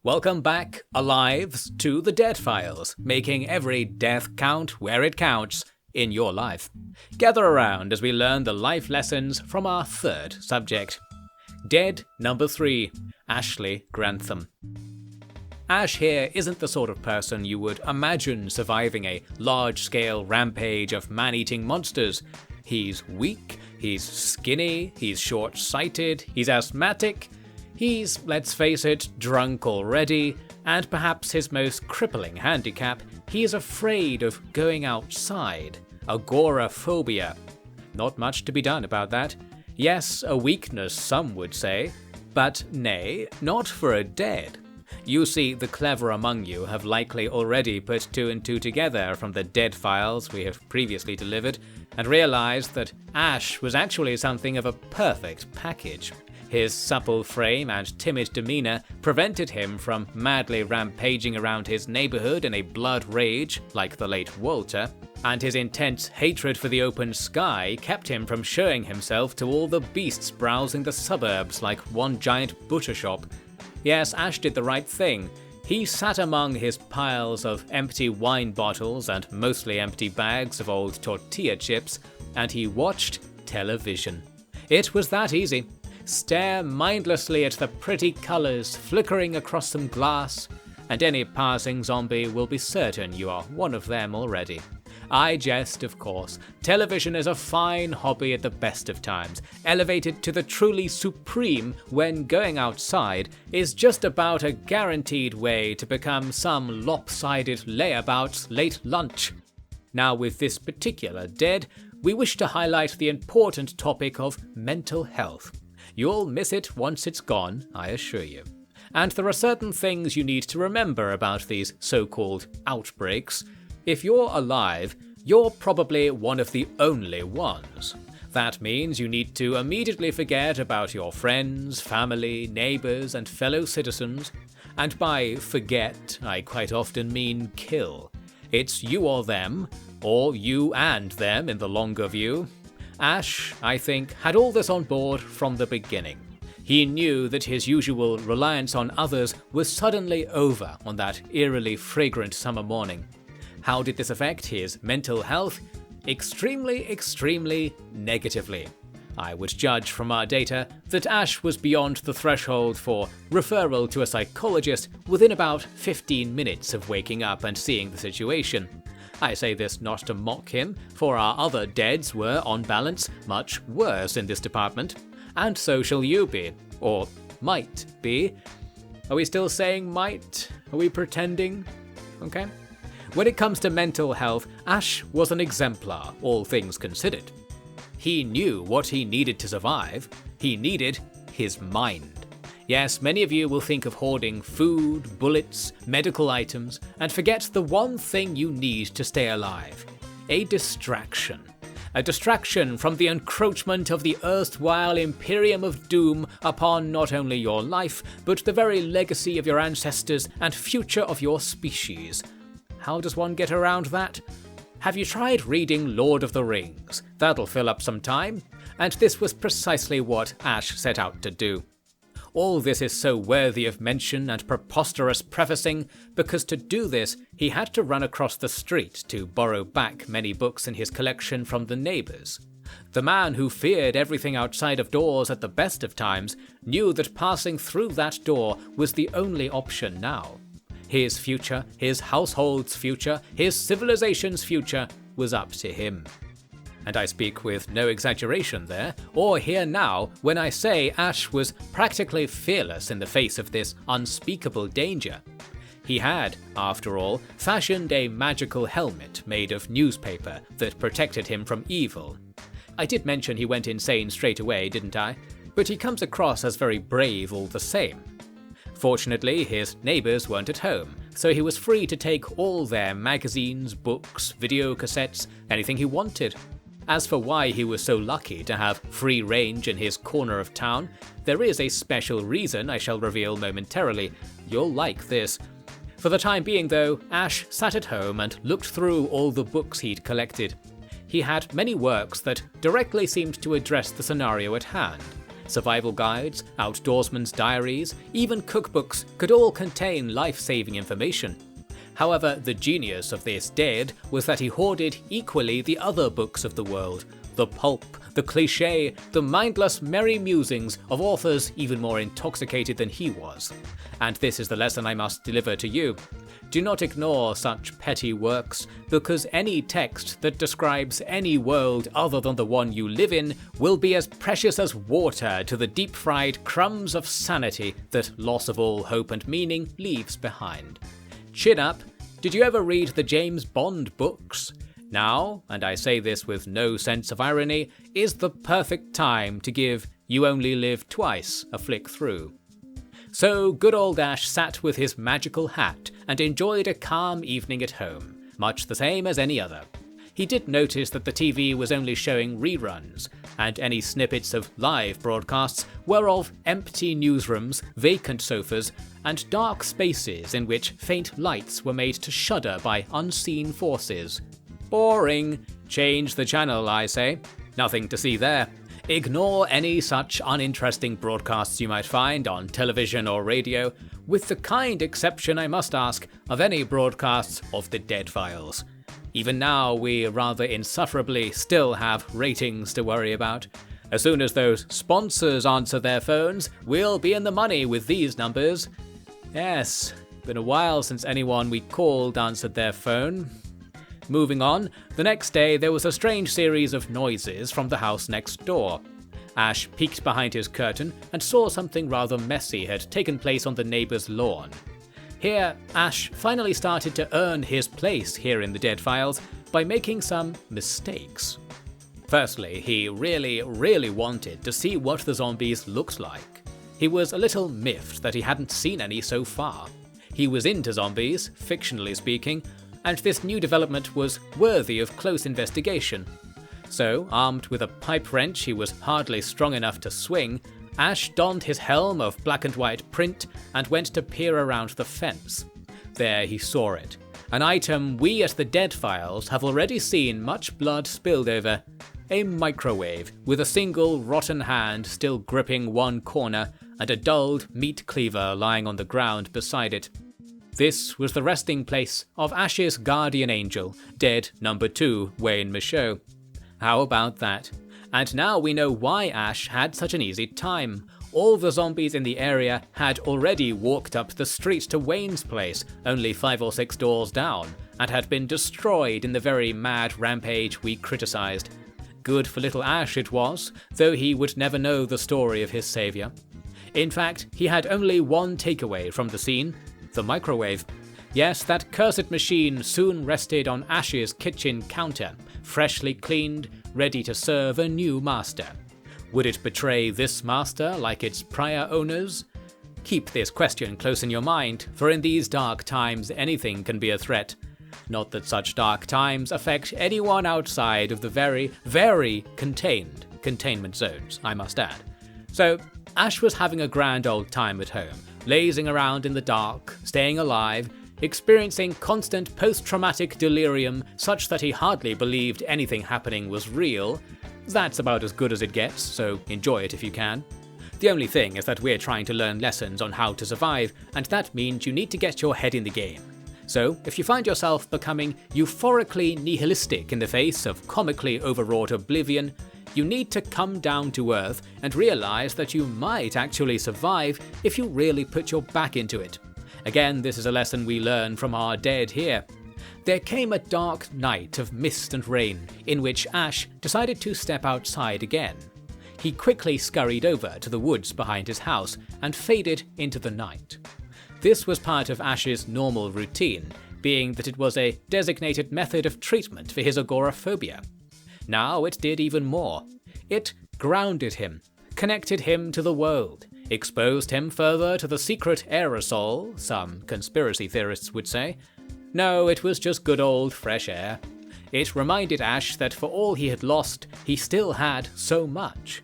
Welcome back, alives, to the Dead Files, making every death count where it counts in your life. Gather around as we learn the life lessons from our third subject. Dead number 3, Ashley Grantham. Ash here isn't the sort of person you would imagine surviving a large-scale rampage of man-eating monsters. He's weak, he's skinny, he's short-sighted, he's asthmatic, he's, let's face it, drunk already, and perhaps his most crippling handicap, he is afraid of going outside. Agoraphobia. Not much to be done about that. Yes, a weakness some would say, but nay, not for a dead. You see, the clever among you have likely already put 2 and 2 together from the dead files we have previously delivered, and realized that Ash was actually something of a perfect package. His supple frame and timid demeanor prevented him from madly rampaging around his neighborhood in a blood rage like the late Walter, and his intense hatred for the open sky kept him from showing himself to all the beasts browsing the suburbs like one giant butcher shop. Yes, Ash did the right thing. He sat among his piles of empty wine bottles and mostly empty bags of old tortilla chips, and he watched television. It was that easy. Stare mindlessly at the pretty colours flickering across some glass, and any passing zombie will be certain you are one of them already. I jest, of course. Television is a fine hobby at the best of times, elevated to the truly supreme when going outside is just about a guaranteed way to become some lopsided layabout's late lunch. Now, with this particular dead, we wish to highlight the important topic of mental health. You'll miss it once it's gone, I assure you. And there are certain things you need to remember about these so-called outbreaks. If you're alive, you're probably one of the only ones. That means you need to immediately forget about your friends, family, neighbours, and fellow citizens. And by forget, I quite often mean kill. It's you or them, or you and them in the longer view. Ash, I think, had all this on board from the beginning. He knew that his usual reliance on others was suddenly over on that eerily fragrant summer morning. How did this affect his mental health? Extremely negatively. I would judge from our data that Ash was beyond the threshold for referral to a psychologist within about 15 minutes of waking up and seeing the situation. I say this not to mock him, for our other deads were, on balance, much worse in this department. And so shall you be. Or might be. Are we still saying might? Are we pretending? Okay. When it comes to mental health, Ash was an exemplar, all things considered. He knew what he needed to survive. He needed his mind. Yes, many of you will think of hoarding food, bullets, medical items, and forget the one thing you need to stay alive. A distraction. A distraction from the encroachment of the erstwhile Imperium of Doom upon not only your life, but the very legacy of your ancestors and future of your species. How does one get around that? Have you tried reading Lord of the Rings? That'll fill up some time. And this was precisely what Ash set out to do. All this is so worthy of mention and preposterous prefacing because to do this he had to run across the street to borrow back many books in his collection from the neighbours. The man who feared everything outside of doors at the best of times knew that passing through that door was the only option now. His future, his household's future, his civilization's future was up to him. And I speak with no exaggeration there, or here now, when I say Ash was practically fearless in the face of this unspeakable danger. He had, after all, fashioned a magical helmet made of newspaper that protected him from evil. I did mention he went insane straight away, didn't I? But he comes across as very brave all the same. Fortunately, his neighbours weren't at home, so he was free to take all their magazines, books, video cassettes, anything he wanted. As for why he was so lucky to have free range in his corner of town, there is a special reason I shall reveal momentarily. You'll like this. For the time being though, Ash sat at home and looked through all the books he'd collected. He had many works that directly seemed to address the scenario at hand. Survival guides, outdoorsmen's diaries, even cookbooks could all contain life-saving information. However, the genius of this dead was that he hoarded equally the other books of the world, the pulp, the cliché, the mindless merry musings of authors even more intoxicated than he was. And this is the lesson I must deliver to you. Do not ignore such petty works, because any text that describes any world other than the one you live in will be as precious as water to the deep-fried crumbs of sanity that loss of all hope and meaning leaves behind. Chin up, did you ever read the James Bond books? Now, and I say this with no sense of irony, is the perfect time to give You Only Live Twice a flick through. So good old Ash sat with his magical hat and enjoyed a calm evening at home, much the same as any other. He did notice that the TV was only showing reruns, and any snippets of live broadcasts were of empty newsrooms, vacant sofas, and dark spaces in which faint lights were made to shudder by unseen forces. Boring. Change the channel, I say. Nothing to see there. Ignore any such uninteresting broadcasts you might find on television or radio, with the kind exception, I must ask, of any broadcasts of the Dead Files. Even now, we rather insufferably still have ratings to worry about. As soon as those sponsors answer their phones, we'll be in the money with these numbers. Yes, been a while since anyone we called answered their phone. Moving on, the next day there was a strange series of noises from the house next door. Ash peeked behind his curtain and saw something rather messy had taken place on the neighbour's lawn. Here, Ash finally started to earn his place here in the Dead Files by making some mistakes. Firstly, he really wanted to see what the zombies looked like. He was a little miffed that he hadn't seen any so far. He was into zombies, fictionally speaking, and this new development was worthy of close investigation. So, armed with a pipe wrench he was hardly strong enough to swing, Ash donned his helm of black and white print and went to peer around the fence. There he saw it, an item we at the Dead Files have already seen much blood spilled over. A microwave, with a single rotten hand still gripping one corner and a dulled meat cleaver lying on the ground beside it. This was the resting place of Ash's guardian angel, dead number 2, Wayne Michaud. How about that? And now we know why Ash had such an easy time. All the zombies in the area had already walked up the street to Wayne's place, only 5 or 6 doors down, and had been destroyed in the very mad rampage we criticised. Good for little Ash it was, though he would never know the story of his saviour. In fact, he had only one takeaway from the scene: the microwave. Yes, that cursed machine soon rested on Ash's kitchen counter, freshly cleaned, ready to serve a new master. Would it betray this master like its prior owners? Keep this question close in your mind, for in these dark times anything can be a threat. Not that such dark times affect anyone outside of the very contained containment zones, I must add. So, Ash was having a grand old time at home, lazing around in the dark, staying alive, experiencing constant post-traumatic delirium such that he hardly believed anything happening was real. That's about as good as it gets, so enjoy it if you can. The only thing is that we're trying to learn lessons on how to survive, and that means you need to get your head in the game. So, if you find yourself becoming euphorically nihilistic in the face of comically overwrought oblivion, you need to come down to earth and realise that you might actually survive if you really put your back into it. Again, this is a lesson we learn from our dead here. There came a dark night of mist and rain, in which Ash decided to step outside again. He quickly scurried over to the woods behind his house and faded into the night. This was part of Ash's normal routine, being that it was a designated method of treatment for his agoraphobia. Now it did even more. It grounded him, connected him to the world, exposed him further to the secret aerosol, some conspiracy theorists would say. No, it was just good old fresh air. It reminded Ash that for all he had lost, he still had so much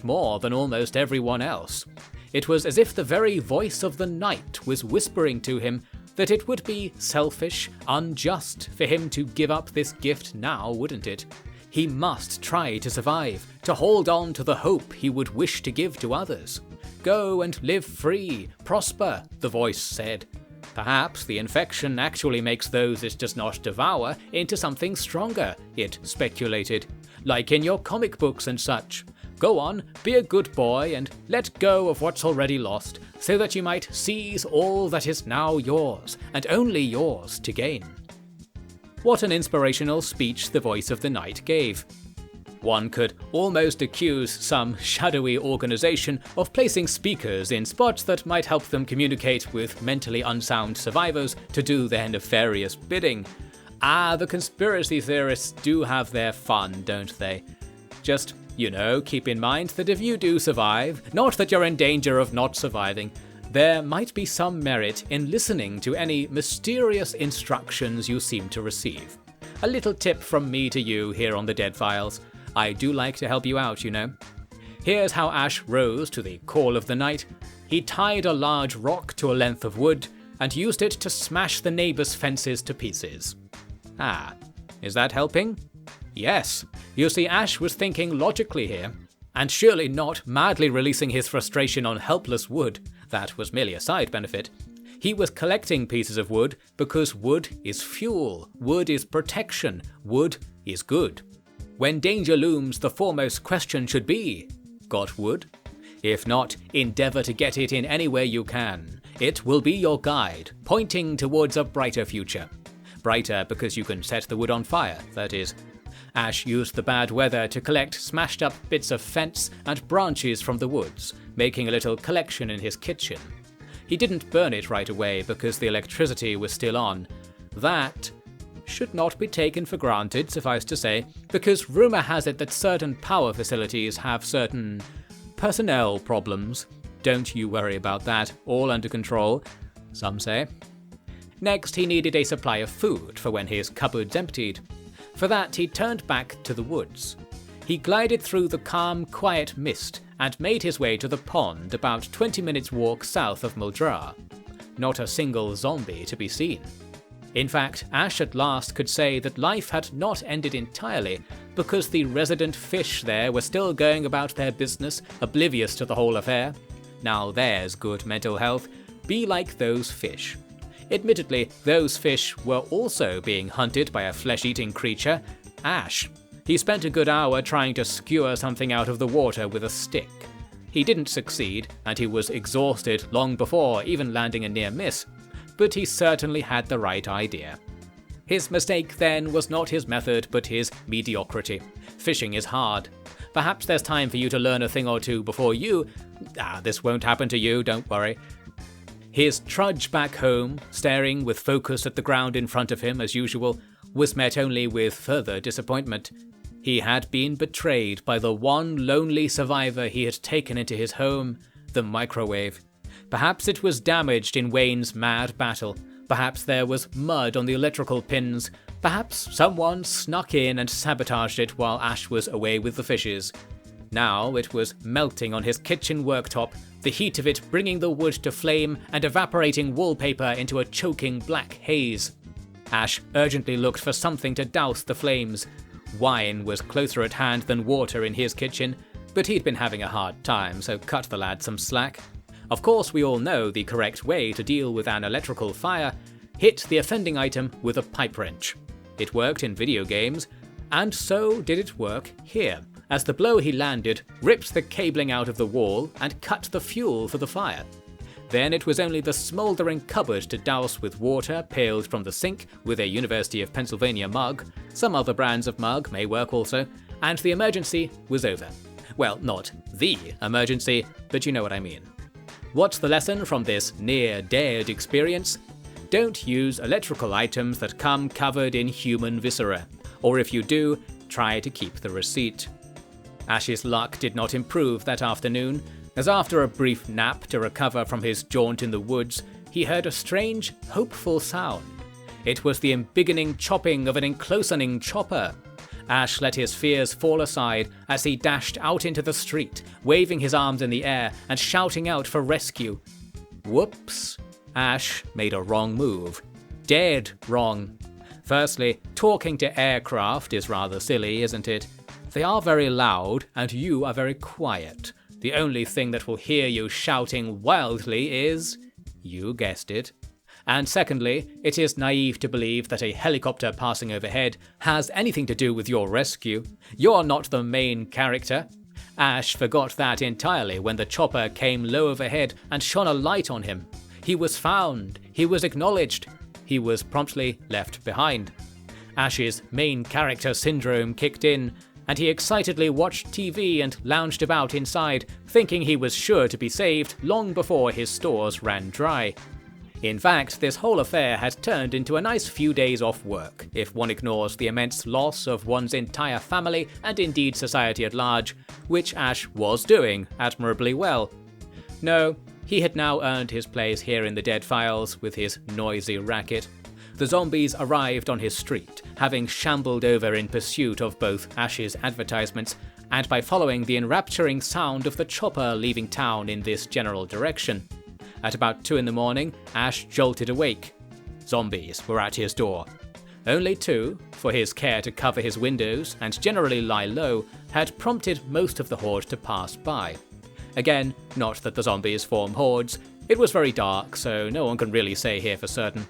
more than almost everyone else. It was as if the very voice of the night was whispering to him that it would be selfish, unjust for him to give up this gift now, wouldn't it? He must try to survive, to hold on to the hope he would wish to give to others. Go and live free, prosper, the voice said. Perhaps the infection actually makes those it does not devour into something stronger, it speculated. Like in your comic books and such. Go on, be a good boy and let go of what's already lost, so that you might seize all that is now yours, and only yours to gain. What an inspirational speech the voice of the night gave. One could almost accuse some shadowy organization of placing speakers in spots that might help them communicate with mentally unsound survivors to do their nefarious bidding. The conspiracy theorists do have their fun, don't they? Just, keep in mind that if you do survive, not that you're in danger of not surviving, there might be some merit in listening to any mysterious instructions you seem to receive. A little tip from me to you here on the Dead Files. I do like to help you out, Here's how Ash rose to the call of the night. He tied a large rock to a length of wood and used it to smash the neighbors' fences to pieces. Is that helping? Yes. You see, Ash was thinking logically here, and surely not madly releasing his frustration on helpless wood. That was merely a side benefit. He was collecting pieces of wood because wood is fuel, wood is protection, wood is good. When danger looms, the foremost question should be, got wood? If not, endeavour to get it in any way you can. It will be your guide, pointing towards a brighter future. Brighter because you can set the wood on fire, that is. Ash used the bad weather to collect smashed up bits of fence and branches from the woods, making a little collection in his kitchen. He didn't burn it right away because the electricity was still on. That should not be taken for granted, suffice to say, because rumour has it that certain power facilities have certain personnel problems. Don't you worry about that, all under control, some say. Next, he needed a supply of food for when his cupboards emptied. For that, he turned back to the woods. He glided through the calm, quiet mist and made his way to the pond about 20 minutes' walk south of Muldrar. Not a single zombie to be seen. In fact, Ash at last could say that life had not ended entirely, because the resident fish there were still going about their business, oblivious to the whole affair. Now there's good mental health. Be like those fish. Admittedly, those fish were also being hunted by a flesh-eating creature, Ash. He spent a good hour trying to skewer something out of the water with a stick. He didn't succeed, and he was exhausted long before even landing a near miss, but he certainly had the right idea. His mistake then was not his method, but his mediocrity. Fishing is hard. Perhaps there's time for you to learn a thing or two before you... this won't happen to you, don't worry. His trudge back home, staring with focus at the ground in front of him as usual, was met only with further disappointment. He had been betrayed by the one lonely survivor he had taken into his home, the microwave. Perhaps it was damaged in Wayne's mad battle. Perhaps there was mud on the electrical pins. Perhaps someone snuck in and sabotaged it while Ash was away with the fishes. Now it was melting on his kitchen worktop, the heat of it bringing the wood to flame and evaporating wallpaper into a choking black haze. Ash urgently looked for something to douse the flames. Wine was closer at hand than water in his kitchen, but he'd been having a hard time, so cut the lad some slack. Of course, we all know the correct way to deal with an electrical fire. Hit the offending item with a pipe wrench. It worked in video games, and so did it work here, as the blow he landed ripped the cabling out of the wall and cut the fuel for the fire. Then it was only the smouldering cupboard to douse with water pailed from the sink with a University of Pennsylvania mug. Some other brands of mug may work also, and the emergency was over. Well, not the emergency, but you know what I mean. What's the lesson from this near-dead experience? Don't use electrical items that come covered in human viscera, or if you do, try to keep the receipt. Ash's luck did not improve that afternoon, as after a brief nap to recover from his jaunt in the woods, he heard a strange, hopeful sound. It was the embiggening chopping of an enclosening chopper. Ash let his fears fall aside as he dashed out into the street, waving his arms in the air and shouting out for rescue. Whoops. Ash made a wrong move. Dead wrong. Firstly, talking to aircraft is rather silly, isn't it? They are very loud, and you are very quiet. The only thing that will hear you shouting wildly is, you guessed it. And secondly, it is naive to believe that a helicopter passing overhead has anything to do with your rescue. You're not the main character. Ash forgot that entirely when the chopper came low overhead and shone a light on him. He was found. He was acknowledged. He was promptly left behind. Ash's main character syndrome kicked in, and he excitedly watched TV and lounged about inside, thinking he was sure to be saved long before his stores ran dry. In fact, this whole affair had turned into a nice few days off work, if one ignores the immense loss of one's entire family and indeed society at large, which Ash was doing admirably well. No, he had now earned his place here in the Dead Files with his noisy racket. The zombies arrived on his street, having shambled over in pursuit of both Ash's advertisements and by following the enrapturing sound of the chopper leaving town in this general direction. At about 2 in the morning, Ash jolted awake. Zombies were at his door. Only 2, for his care to cover his windows and generally lie low, had prompted most of the horde to pass by. Again, not that the zombies form hordes. It was very dark, so no one can really say here for certain.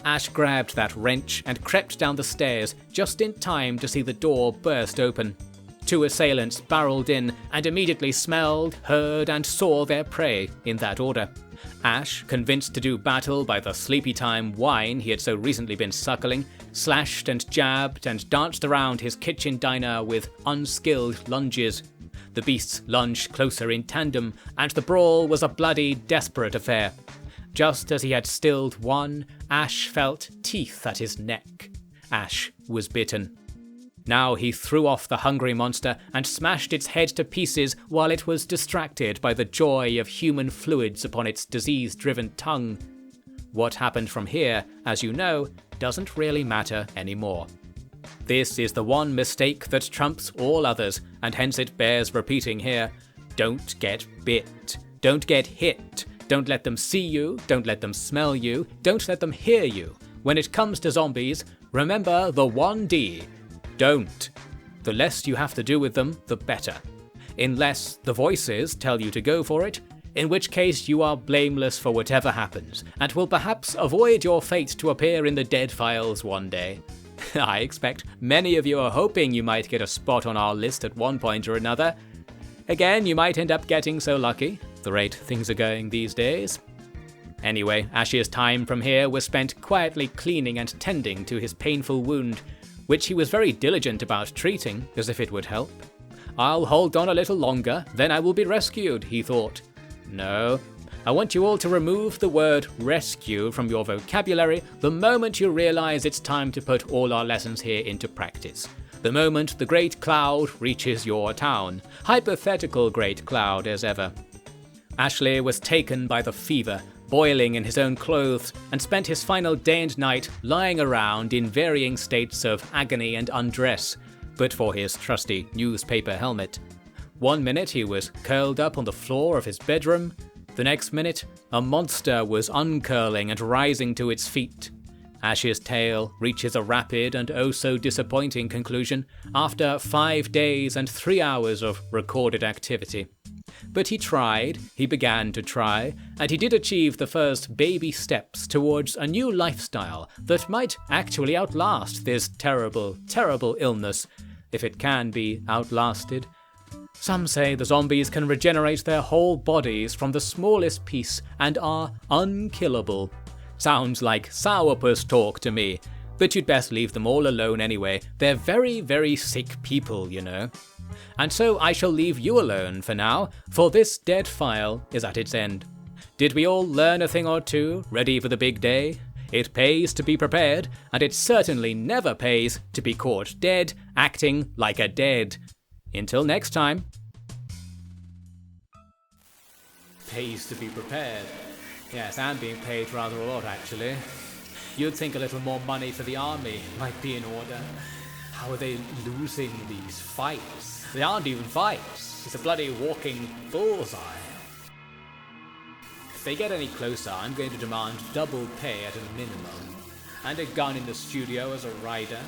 Ash grabbed that wrench and crept down the stairs just in time to see the door burst open. 2 assailants barreled in and immediately smelled, heard, and saw their prey in that order. Ash, convinced to do battle by the sleepy time wine he had so recently been suckling, slashed and jabbed and danced around his kitchen diner with unskilled lunges. The beasts lunged closer in tandem, and the brawl was a bloody, desperate affair. Just as he had stilled one, Ash felt teeth at his neck. Ash was bitten. Now he threw off the hungry monster and smashed its head to pieces while it was distracted by the joy of human fluids upon its disease-driven tongue. What happened from here, as you know, doesn't really matter anymore. This is the one mistake that trumps all others, and hence it bears repeating here. Don't get bit. Don't get hit. Don't let them see you. Don't let them smell you. Don't let them hear you. When it comes to zombies, remember the 1D. Don't. The less you have to do with them, the better. Unless the voices tell you to go for it, in which case you are blameless for whatever happens, and will perhaps avoid your fate to appear in the Dead Files one day. I expect many of you are hoping you might get a spot on our list at one point or another. Again, you might end up getting so lucky, the rate things are going these days. Anyway, Ash's time from here was spent quietly cleaning and tending to his painful wound, which he was very diligent about treating, as if it would help. I'll hold on a little longer, then I will be rescued, he thought. No, I want you all to remove the word rescue from your vocabulary the moment you realize it's time to put all our lessons here into practice. The moment the Great Cloud reaches your town. Hypothetical Great Cloud as ever. Ashley was taken by the fever, boiling in his own clothes, and spent his final day and night lying around in varying states of agony and undress, but for his trusty newspaper helmet. 1 minute he was curled up on the floor of his bedroom, the next minute a monster was uncurling and rising to its feet. Ash's tale reaches a rapid and oh so disappointing conclusion after 5 days and 3 hours of recorded activity. But he tried, he began to try, and he did achieve the first baby steps towards a new lifestyle that might actually outlast this terrible, terrible illness, if it can be outlasted. Some say the zombies can regenerate their whole bodies from the smallest piece and are unkillable. Sounds like sourpuss talk to me, but you'd best leave them all alone anyway. They're very, very sick people, you know. And so I shall leave you alone for now, for this Dead File is at its end. Did we all learn a thing or two, ready for the big day? It pays to be prepared, and it certainly never pays to be caught dead, acting like a dead. Until next time. Pays to be prepared. Yes, and being paid rather a lot, actually. You'd think a little more money for the army might be in order. How are they losing these fights? They aren't even fights. It's a bloody walking bullseye. If they get any closer, I'm going to demand double pay at a minimum. And a gun in the studio as a rider.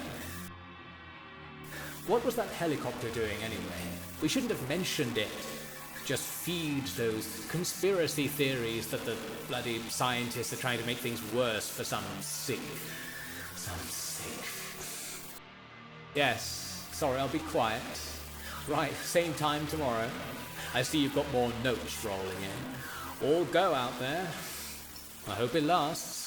What was that helicopter doing anyway? We shouldn't have mentioned it. Just feed those conspiracy theories that the bloody scientists are trying to make things worse for some sick. Yes, sorry, I'll be quiet. Right, same time tomorrow. I see you've got more notes rolling in. All go out there. I hope it lasts.